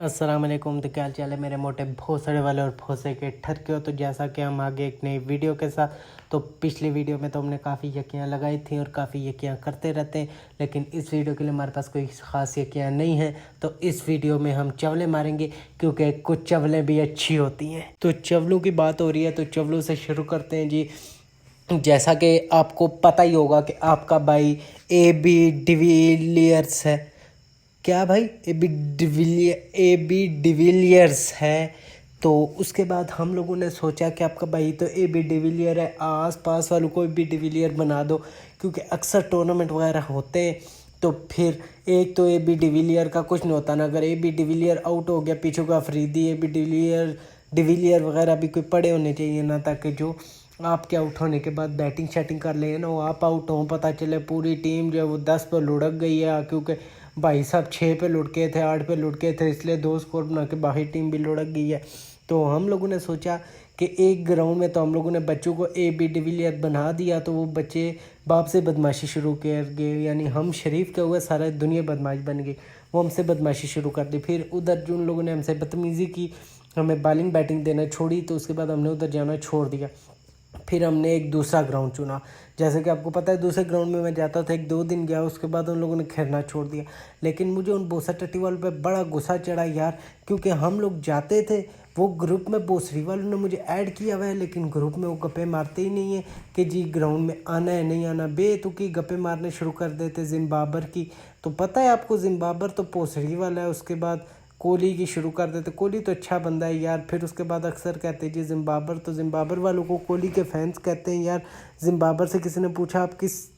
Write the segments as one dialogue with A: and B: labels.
A: अस्सलाम वालेकुम। तो क्या हाल चाल है मेरे मोटे भोसड़े वाले और भोसे के ठरके हो। तो जैसा कि हम आगे एक नई वीडियो के साथ, तो पिछली वीडियो में तो हमने काफ़ी यकियाँ लगाई थी और काफ़ी यकियाँ करते रहते हैं, लेकिन इस वीडियो के लिए हमारे पास कोई ख़ास यकियाँ नहीं है। तो इस वीडियो में हम चवलें मारेंगे, क्योंकि कुछ चवलें भी अच्छी होती हैं। तो चवलों की बात हो रही है, तो चवलों से शुरू करते हैं जी। जैसा कि आपको पता ही होगा कि आपका भाई ए बी डिविलियर्स है। क्या भाई? ए बी डिविलियर्स है। तो उसके बाद हम लोगों ने सोचा कि आपका भाई तो ए बी डिविलियर है, आस पास वालों को भी डिविलियर बना दो, क्योंकि अक्सर टूर्नामेंट वगैरह होते हैं। तो फिर एक तो ए बी डिविलियर का कुछ नहीं होता ना, अगर ए बी डिविलियर आउट हो गया, पीछे का अफरीदी ए बी डिविलियर वगैरह भी कोई पड़े होने चाहिए ना, ताकि जो आपके आउट होने के बाद बैटिंग शैटिंग कर ले ना, वो आप आउट हो, पता चले पूरी टीम जो है वो 10 पर लुढ़क गई है, क्योंकि भाई साहब 6 पे लुढ़के थे, 8 पे लुढ़के थे, इसलिए 2 स्कोर बना के बाकी टीम भी लुढ़क गई है। तो हम लोगों ने सोचा कि एक ग्राउंड में तो हम लोगों ने बच्चों को ए बी डिविलियर बना दिया, तो वो बच्चे बाप से बदमाशी शुरू कर गए, यानी हम शरीफ के हुए सारा दुनिया बदमाश बन गई, वो हमसे बदमाशी शुरू कर दी। फिर उधर जो उन लोगों ने हमसे बदतमीज़ी की, हमें बॉलिंग बैटिंग देना छोड़ी, तो उसके बाद हमने उधर जाना छोड़ दिया। फिर हमने एक दूसरा ग्राउंड चुना। जैसे कि आपको पता है, दूसरे ग्राउंड में मैं जाता था, 1-2 दिन गया, उसके बाद उन लोगों ने खेलना छोड़ दिया। लेकिन मुझे उन बोसा टट्टी वालों पे बड़ा गुस्सा चढ़ा यार, क्योंकि हम लोग जाते थे, वो ग्रुप में बोसरी वालों ने मुझे ऐड किया हुआ है, लेकिन ग्रुप में वो गप्पे मारते ही नहीं है कि जी ग्राउंड में आना है नहीं आना, बेतुकी गप्पे मारने शुरू कर देते जिम्बाबर की। तो पता है आपको, जिम्बाबर तो पोसरी वाला है। उसके बाद कोहली की शुरू कर देते। कोहली तो अच्छा बंदा है यार। फिर उसके बाद अक्सर कहते हैं जी जिम्बाबर, तो जिम्बाबर वालों को कोहली के फैंस कहते हैं यार। जिम्बाबर से किसी ने पूछा आप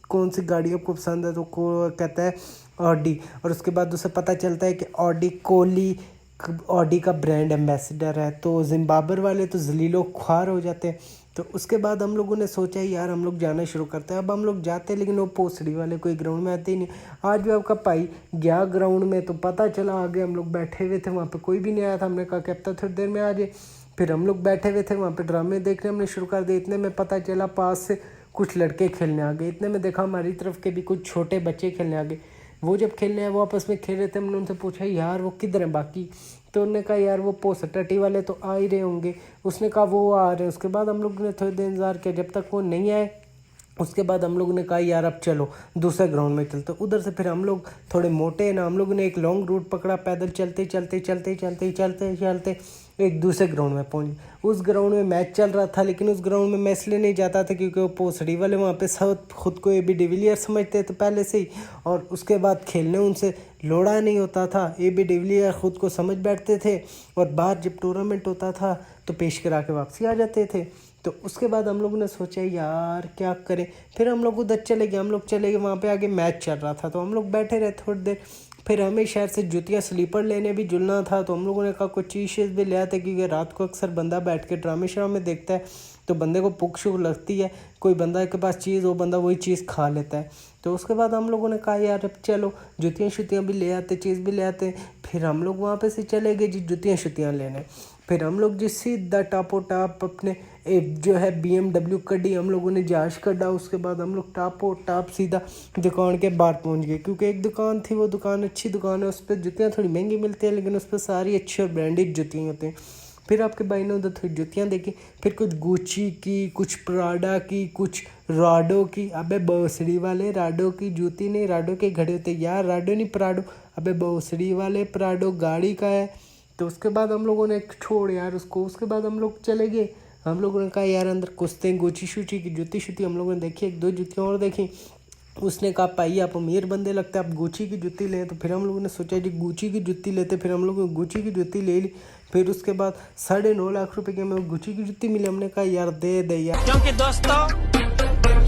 A: कौन सी गाड़ी आपको पसंद है, तो को कहता है ऑडी। और उसके बाद उसे पता चलता है कि ऑडी का ब्रांड एम्बेसडर है। तो जिम्बाबर वाले तो जलीलो ख्वार हो जाते हैं। तो उसके बाद हम लोगों ने सोचा यार हम लोग जाना शुरू करते हैं। अब हम लोग जाते हैं, लेकिन वो पोसड़ी वाले कोई ग्राउंड में आते ही नहीं। आज भी आपका भाई गया ग्राउंड में, तो पता चला आगे हम लोग बैठे हुए थे, वहाँ पे कोई भी नहीं आया था। हमने कहा कि अब तक थोड़ी देर में आ जाए। फिर हम लोग बैठे हुए थे वहाँ पे, ड्रामे देखने हमने शुरू कर दिए। इतने में पता चला पास से कुछ लड़के खेलने आ गए। इतने में देखा हमारी तरफ के भी कुछ छोटे बच्चे खेलने आ गए। वो जब खेलने आए, वो आपस में खेल रहे थे। हमने उनसे पूछा यार वो किधर है बाकी, तो उन्होंने कहा यार वो पोसटटी वाले तो आ ही रहे होंगे। उसने कहा वो आ रहे हैं। उसके बाद हम लोग ने थोड़ी देर इंतजार किया, जब तक वो नहीं आए। उसके बाद हम लोगों ने कहा यार अब चलो दूसरे ग्राउंड में चलते। उधर से फिर हम लोग थोड़े मोटे हैं ना, हम लोगों ने एक लॉन्ग रूट पकड़ा, पैदल चलते चलते चलते चलते चलते चलते एक दूसरे ग्राउंड में पहुंचे। उस ग्राउंड में मैच चल रहा था, लेकिन उस ग्राउंड में मैं इसलिए नहीं जाता था क्योंकि वो पोसड़ी वाले वहाँ पे सब खुद को ए बी डिविलियर समझते थे पहले से ही, और उसके बाद खेलने उनसे लोड़ा नहीं होता था। ए बी डिविलियर खुद को समझ बैठते थे, और बाहर जब टूर्नामेंट होता था तो पेश करा के वापसी आ जाते थे। तो उसके बाद हम लोगों ने सोचा यार क्या करें। फिर हम लोग उधर चले गए। वहाँ पे आगे मैच चल रहा था, तो हम लोग बैठे रहे थोड़ी देर। फिर हमें शहर से जूतियाँ स्लीपर लेने भी जुलना था, तो हम लोगों ने कहा कुछ चीज़ भी ले आते, क्योंकि रात को अक्सर बंदा बैठ के ड्रामे श्रामे देखता है, तो बंदे को भूख शुख लगती है। कोई बंदा के पास चीज़, वो बंदा वही चीज़ खा लेता है। तो उसके बाद हम लोगों ने कहा यार अब चलो जूतियाँ शुतियाँ भी ले आते, चीज़ भी ले आते। फिर हम लोग वहाँ पे से चले गए जी जूतियाँ शुतियाँ लेने। फिर हम लोग जी सीधा टापो टाप अपने जो है BMW कड़ी, हम लोगों ने जहाज कढ़ा। उसके बाद हम लोग टापो टाप सीधा दुकान के बाहर पहुंच गए, क्योंकि एक दुकान थी, वो दुकान अच्छी दुकान है, उस पर जुतियाँ थोड़ी महंगी मिलती हैं, लेकिन उस पर सारी अच्छी और ब्रांडेड जुतियाँ होती हैं। फिर आपके भाई ने उधर थोड़ी जुतियाँ देखी। फिर कुछ गुची की, कुछ प्राडा की, कुछ राडो की। अबे भोसड़ी वाले, राडो की जूती नहीं, राडो के घड़े होते यार, राडो नहीं प्राडो। अबे भोसड़ी वाले, प्राडो गाड़ी का है। तो उसके बाद हम लोगों ने छोड़ यार उसको। उसके बाद हम लोग चले गए। हम लोगों ने कहा यार अंदर कुश्ते गुची शुची की जूती शुती हम लोगों ने देखी, 1-2 जुतियाँ और देखी। उसने कहा भाई आप अमीर बंदे लगते हैं, आप गुची की जूती लें। तो फिर हम लोगों ने सोचा जी गुची की जूती लेते। फिर हम लोगों ने गुची की जूती ले ली। फिर उसके बाद 9.5 लाख रुपए की हमें गुची की जूती मिली। हमने कहा यार दे दे यार, क्योंकि दोस्तों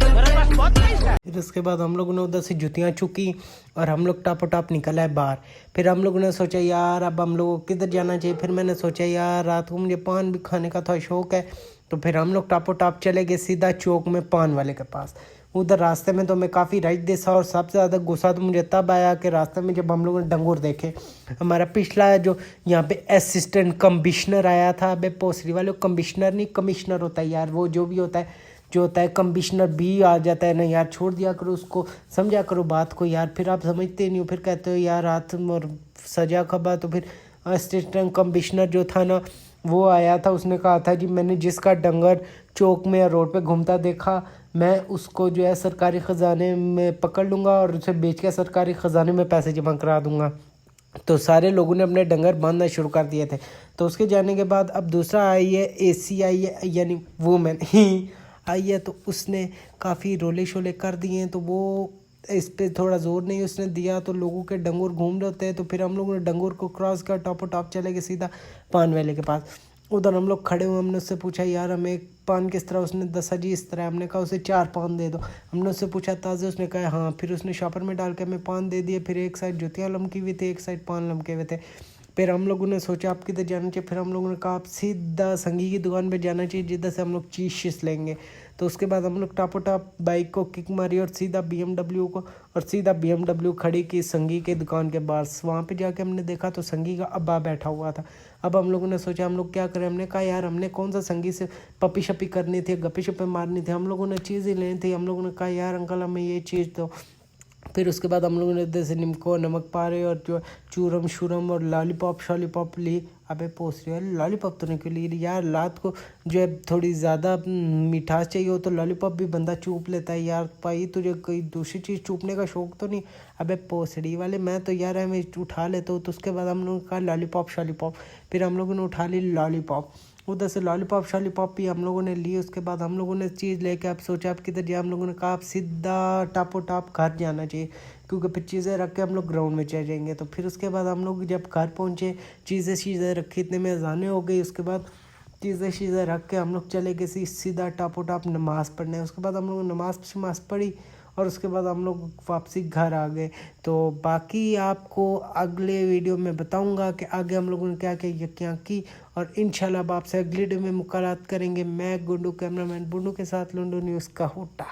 A: मेरे पास बहुत पैसा है। फिर उसके बाद हम लोगों ने उधर से जूतियाँ चुकी और हम लोग टापो टाप निकल आए बाहर। फिर हम लोगों ने सोचा यार अब हम लोगों को किधर जाना चाहिए। फिर मैंने सोचा यार रात को मुझे पान भी खाने का थोड़ा शौक है, तो फिर हम लोग टापो टाप चले गए सीधा चौक में पान वाले के पास। उधर रास्ते में तो मैं काफ़ी राइट देसा, और सबसे ज़्यादा गुस्सा तो मुझे तब आया कि रास्ते में जब हम लोगों ने डंगूर देखे। हमारा पिछला जो यहाँ पे असिस्टेंट कमिश्नर आया था, अबे पोसरी वाले कमिश्नर नहीं कमिश्नर होता है यार, वो जो भी होता है, जो होता है कमिश्नर भी आ जाता है ना यार, छोड़ दिया करो उसको, समझा करो बात को यार। फिर आप समझते नहीं हो, फिर कहते हो यार रात और सजा खबा। तो फिर असिस्टेंट कमिश्नर जो था ना, वो आया था। उसने कहा था जी मैंने जिसका डंगर चौक में या रोड पे घूमता देखा, मैं उसको जो है सरकारी ख़जाने में पकड़ लूँगा और उसे बेच के सरकारी ख़जाने में पैसे जमा करा दूँगा। तो सारे लोगों ने अपने डंगर बांधना शुरू कर दिए थे। तो उसके जाने के बाद अब दूसरा आई है AC आई है, यानी वूमेन ही आई है। तो उसने काफ़ी रोले शोले कर दिए हैं। तो वो इस पे थोड़ा ज़ोर नहीं उसने दिया, तो लोगों के डंगूर घूम रहे होते हैं। तो फिर हम लोगों ने डंगूर को क्रॉस कर टॉप चले गए सीधा पान वाले के पास। उधर हम लोग खड़े हुए, हमने उससे पूछा यार हमें पान किस तरह, उसने दसा जी इस तरह। हमने कहा उसे 4 पान दे दो। हमने उससे पूछा ताज़े, उसने कहा हाँ। फिर उसने शॉपर में डाल के हमें पान दे दिए। फिर एक साइड जुतियाँ लमकी हुई थी, एक साइड पान लमके हुए थे। फिर हम लोगों ने सोचा आप किधर जाना चाहिए। फिर हम लोगों ने कहा आप सीधा संगी की दुकान पे जाना चाहिए जिधर से हम लोग चीज़ शीश लेंगे। तो उसके बाद हम लोग टापो टाप बाइक को किक मारी और सीधा BMW खड़ी की संगी के दुकान के बाहर। वहाँ पे जाके हमने देखा तो संगी का अब्बा बैठा हुआ था। अब हम लोगों ने सोचा हम लोग क्या करें। हमने कहा यार हमने कौन सा संगी से पपी शपी करनी थी, गप्पे शप्पे मारनी थी, हम लोगों ने चीज़ ही लेनी थी। हम लोगों ने कहा यार अंकल हमें ये चीज़ दो। फिर उसके बाद हम लोगों ने उधर से निम्को, नमक पारे और जो चूरम शूरम और लॉलीपॉप शॉलीपॉप ली। अबे पोस रही है, लॉलीपॉप तो नहीं क्यों ली यार, रात को जो है थोड़ी ज़्यादा मिठास चाहिए हो तो लॉलीपॉप भी बंदा चूप लेता है यार। भाई तुझे कोई दूसरी चीज़ चूपने का शौक तो नहीं। अबे पोसड़ी वाले, मैं तो यार हमें उठा लेता हूँ। तो उसके बाद हम लोगों ने कहा लॉलीपॉप शॉलीपॉप। फिर हम लोगों ने उठा ली लॉलीपॉप। उधर से लॉलीपॉप शॉलीपॉप भी हम लोगों ने लिए। उसके बाद हम लोगों ने चीज़ लेके आप सोचा आप किधर जाए। हम लोगों ने कहा आप सीधा टापो टाप घर जाना चाहिए, क्योंकि फिर चीज़ें रख के हम लोग ग्राउंड में चले जाएंगे। तो फिर उसके बाद हम लोग जब घर पहुँचे, चीज़ें रखी, इतने में अज़ानें हो गई। उसके बाद चीज़ें रख के हम लोग चले गए सीधा टापो टाप नमाज़ पढ़ने। उसके बाद हम लोग नमाज़ पढ़ी और उसके बाद हम लोग वापसी घर आ गए। तो बाकी आपको अगले वीडियो में बताऊंगा कि आगे हम लोगों ने क्या क्या की। और इंशाल्लाह अब आपसे अगले वीडियो में मुलाकात करेंगे। मैं गुंडू कैमरामैन बुंडू के साथ लुंडू न्यूज़ का होटा।